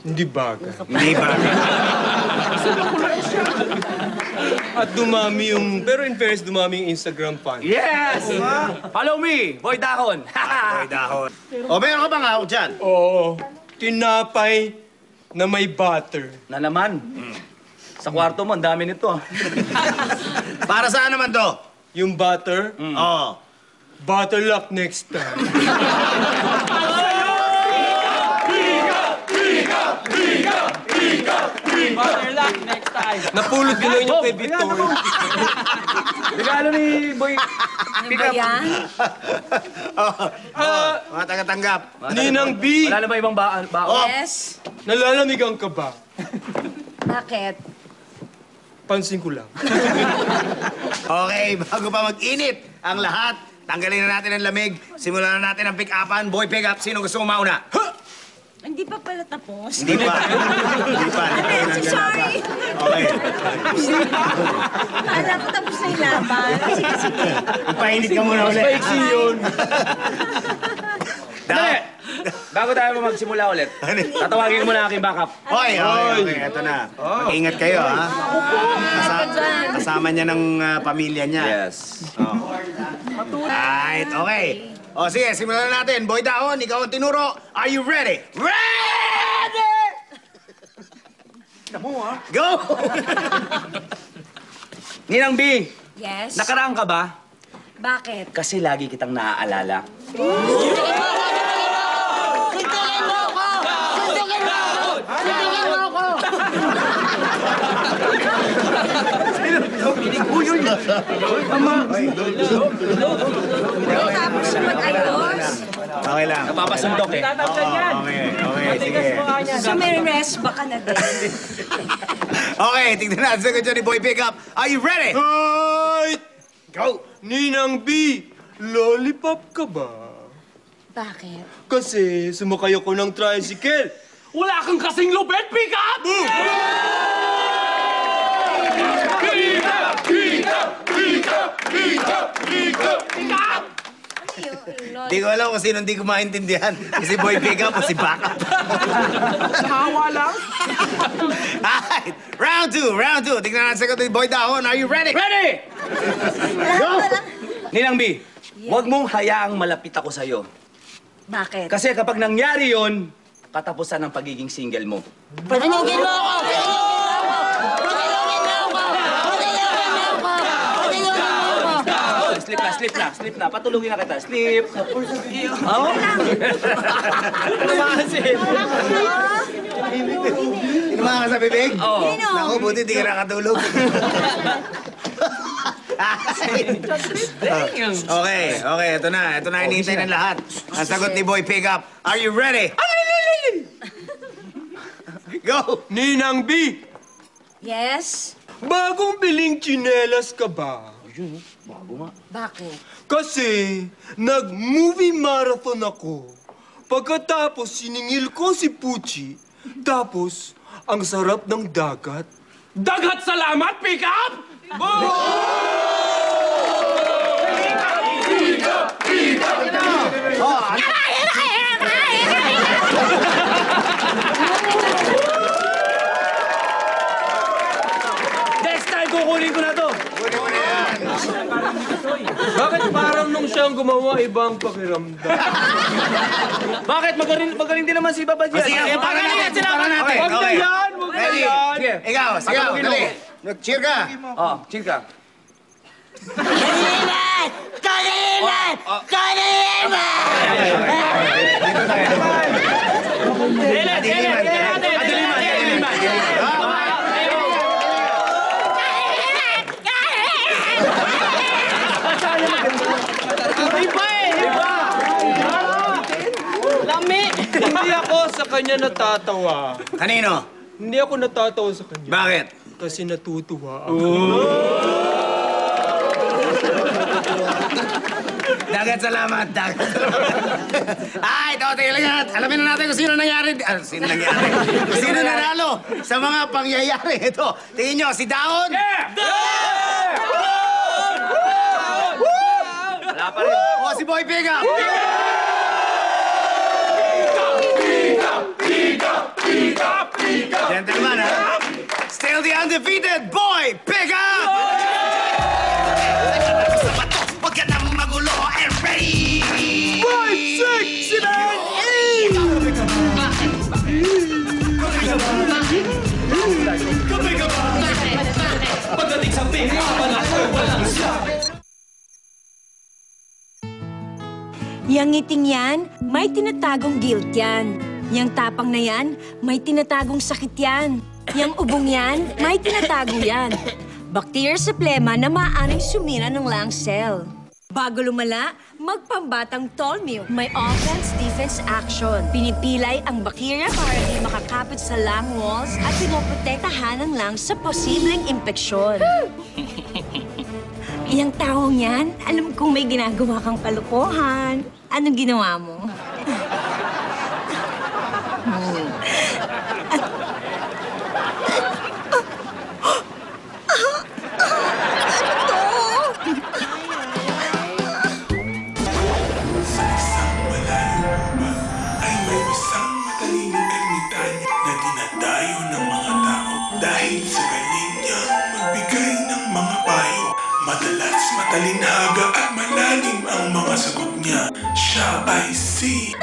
Hindi bagay. Hindi bagay. At dumami yung... Pero in fairness, dumami yung Instagram fan. Yes! Follow me, Boy Dahon. Boy Dahon. O, meron ka bang hawak dyan? Oo. Tinapay na may butter. Na naman. Sa kwarto mo, ang dami nito. Para saan naman to? Yung butter, Oo. butter luck next time. Butter luck next time. Napulot ko lang yung kay Victor. Regalo ni Boy. Ano ba yan? Mga taga-tanggap. Ninang B, Wala na ba ibang baon? Yes? nalalamigan ka ba? Bakit? Pansin ko lang. Okay, bago pa mag-init ang lahat, tanggalin na natin ang lamig. Simulan na natin ang pick-upan. Boy, pick-up. Sino gusto umuna? Hindi pa pala tapos. Hindi pa. Hindi pa. Sorry. Okay. Kala ko tapos na yung laban. Sige, sige. Ipainit ka muna ulit. Paiksi yun. Dali! Bago tayo magsimula ulit, tatawagin mo na aking backup. Hoy, okay. Ito na. Mag-ingat kayo, ha? Kasama niya ng pamilya niya. Yes. Right, okay. O, sige, simulan na natin. Boy Dahon, ikaw ang tinuro. Are you ready? Ready! Go! Ninang B, Yes? nakaraan ka ba? Bakit? Kasi lagi kitang naaalala. Tapos siya mag-ayos. Okay lang. Napapasundok eh. Okay, sige. So may rest baka na din. Okay, tignan natin sa kanya ni Boy Pickup. Are you ready? Right! Go! Ninang B, lollipop ka ba? Bakit? Kasi sumakay ako ng tricycle. Wala kang kasing lupet, pick up! Di ko alam kung sino hindi ko maintindihan. Si Boy Pickup o si Backup. Hawa lang. Alright, round two. Tignan natin sa kanya ni Boy Dahon. Are you ready? Ready! Go! Ninang B, huwag mong hayaang malapit ako sa'yo. Bakit? Kasi kapag nangyari yon, katapusan ng pagiging single mo. Patinugin mo ako! Slip na. Patulungin na kita. Slip. Oh? Inumahan ka sa bibig? Oo. Naku, buti di ka nakatulog. Okay. Ito na. Ito na hinihintay ng lahat. Ang sagot ni Boy Pickup. Are you ready? Go! Ninang B, Yes? bagong biling tsinelas ka ba? Bakit? Kasi nag-movie marathon ako. Pagkatapos siningil ko si Pucci, tapos ang sarap ng dagat. Dagat salamat, pick up! Next time, kukunin ko na to. Bakit parang nung siyang gumawa, ibang pakiramdam? Bakit? Magaling din naman si Baba Diaz. Sige, para natin. Okay, Wag na okay. yan! Wag na Ready? yan! Sige. Ikaw, Patulungin dali. mo. Nag-cheer ka. Oh, chill ka. Hindi ako sa kanya natatawa. Kanino? Hindi ako natatawa sa kanya. Bakit? Kasi natutuwa ako. Dagat salamat, dagat salamat. Ay, ito, tingnan. Alamin na natin kung sino nangyari. Sino nangyari? Kung sino nanalo sa mga pangyayari. Ito, tingin nyo, si Dahon? Wala pa rin. O si Boy Pickup? Pick up! undefeated boy pickup! Huwag ka nang magulo and ready! 5, 6, 7, 8! Yang ngiting yan, may tinatagong guilt yan. Yang tapang na yan, may tinatagong sakit yan. Yang ubong yan, may tinatago yan. Bacteria sa plema na maaaring sumira ng lung cell. Bago lumala, magpambatang Tolmil. May offense-defense action. Pinipilay ang bacteria para di makakapit sa lung walls at pinoprotektahan ang lungs sa posibleng impeksyon. Iyang taong yan, alam kong may ginagawa kang kalokohan. Anong ginawa mo? Ay may isang matalinong ermitan na dinadayo ng mga tao dahil sa galing niya magbigay ng mga payo. Madalas matalinhaga at malalim ang mga sagot niya. Siya ay si...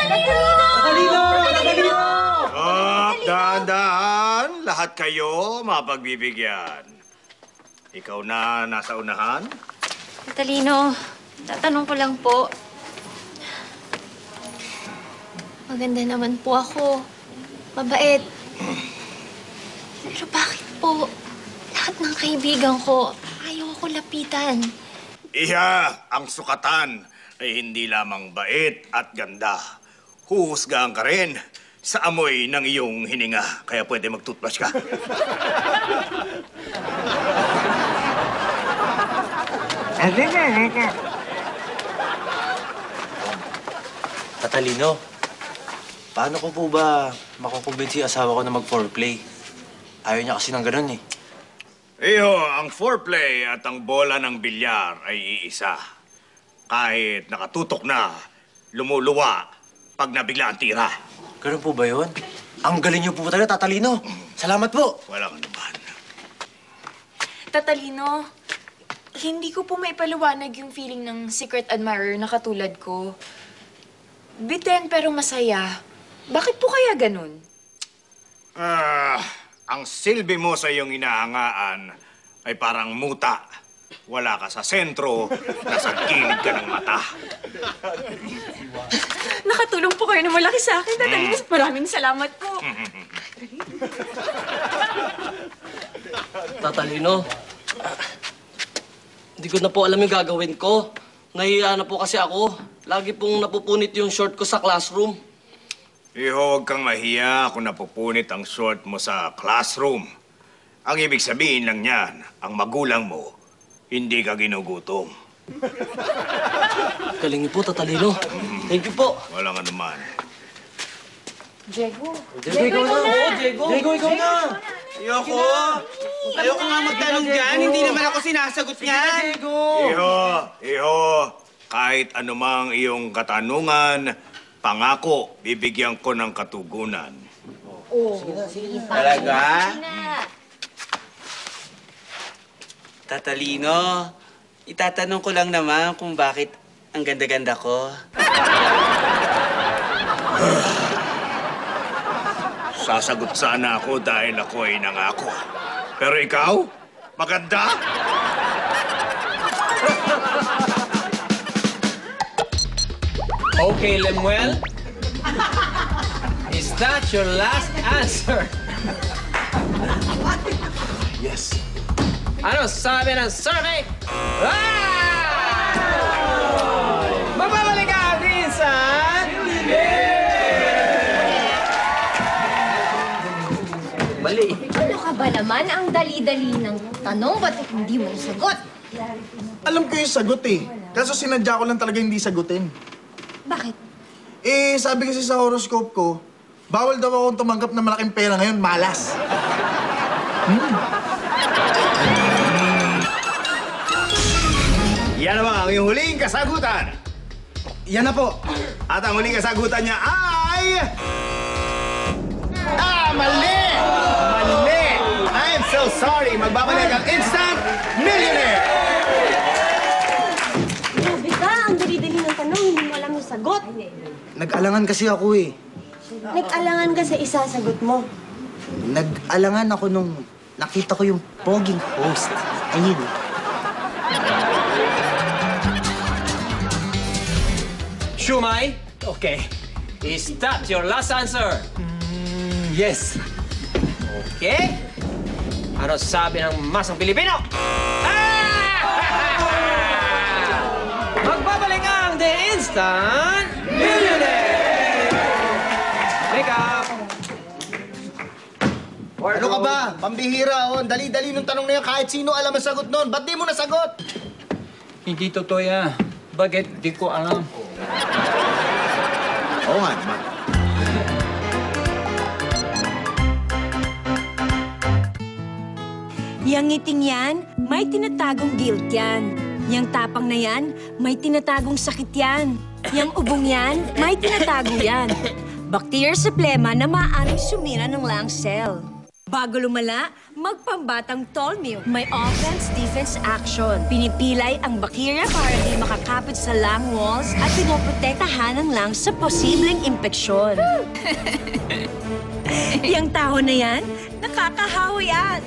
Dahan-dahan, lahat kayo mapagbibigyan. Ikaw na nasa unahan? Talino, tatanong ko lang po. Maganda naman po ako. Mabait. Pero bakit po lahat ng kaibigan ko ayaw ako lapitan? Iha, ang sukatan ay hindi lamang bait at ganda. Huhusgahan ka rin sa amoy ng iyong hininga. Kaya pwede mag-toothbrush ka. Tatalino, paano ko po ba makukumbinsi yung asawa ko na mag-foreplay? Ayaw niya kasi ng ganun eh. Iho, ang foreplay at ang bola ng bilyar ay iisa. Kahit nakatutok na, lumuluwa pag nabigla ang tira. Ganun po ba yun? Ang galing niyo po talaga, Tatalino. Salamat po. Walang anuman. Tatalino, hindi ko po maipaliwanag yung feeling ng secret admirer na katulad ko. Biten pero masaya. Bakit po kaya ganun? Ang silbi mo sa iyong inahangaan ay parang muta. Wala ka sa sentro, nasa gilid ka ng mata. Nakatulong po kayo na malaki sa akin, Tatalino. Maraming salamat po. Tatalino, hindi ko na po alam yung gagawin ko. Nahihiya na po kasi ako. Lagi pong napupunit yung short ko sa classroom. Iho, huwag kang mahiya kung napupunit ang short mo sa classroom. Ang ibig sabihin lang niyan, ang magulang mo, hindi ka ginugutom. Galing niyo po, Tatalino. Thank you po. Walang anuman. Diego, ikaw na. Oo, Diego. Diego, ikaw na. Ayoko! Ayoko nga magtanong dyan. Hindi naman ako sinasagot niyan. Iho, kahit anumang iyong katanungan, pangako, bibigyan ko ng katugunan. Talaga? Tatalino, itatanong ko lang naman kung bakit ang ganda-ganda ko. Sasagot sana ako dahil ako ay nangako. Pero ikaw, maganda? Okay, Lemuel. Is that your last answer? Yes. Ano sabi ng survey? Magbabalik ka, Vincent! Mali. Ano ka ba naman? Ang dali-dali ng tanong, ba't hindi mo nasagot? Alam ko yung sagot eh. Kaso sinadya ko lang talaga hindi sagutin. Bakit? Eh, sabi kasi sa horoscope ko, bawal daw akong tumanggap ng malaking pera ngayon, malas. Yan naman ang iyong huling kasagutan. Yan na po. At ang huling kasagutan niya ay... Mali! Mali! I'm so sorry, magbabalik ang Instant Millionaire! Grabe ka, ang dali-dali ng tanong, hindi mo alam yung sagot. Nag-alangan kasi ako eh. Nag-alangan ka sa isasagot mo. Nag-alangan ako nung nakita ko yung poging host. Ayun. Shumai? Okay. Is that your last answer? Yes. Okay. Ano sabi ng masang Pilipino? Magbabalik ang The Instant Millionaire! Wake up! Ano ka ba? Pambihira, oh. Dali-dali nung tanong na yan. Kahit sino alam ang sagot nun. Ba't di mo nasagot? Hindi totoo yan. Bakit? Di ko alam. Oo nga naman. Yang ngiting yan, may tinatagong guilt yan. Yang tapang na yan, may tinatagong sakit yan. Yang ubong yan, may tinatago yan. Bacteria sa plema na maaaring sumira ng lung cell. Bago lumala, magpambatang Tolmil. May offense-defense action. Pinipilay ang bacteria para di makakapit sa lung walls at pinoprotektahan ang lungs sa posibleng impeksyon. Yang taho na yan, nakakahawa yan.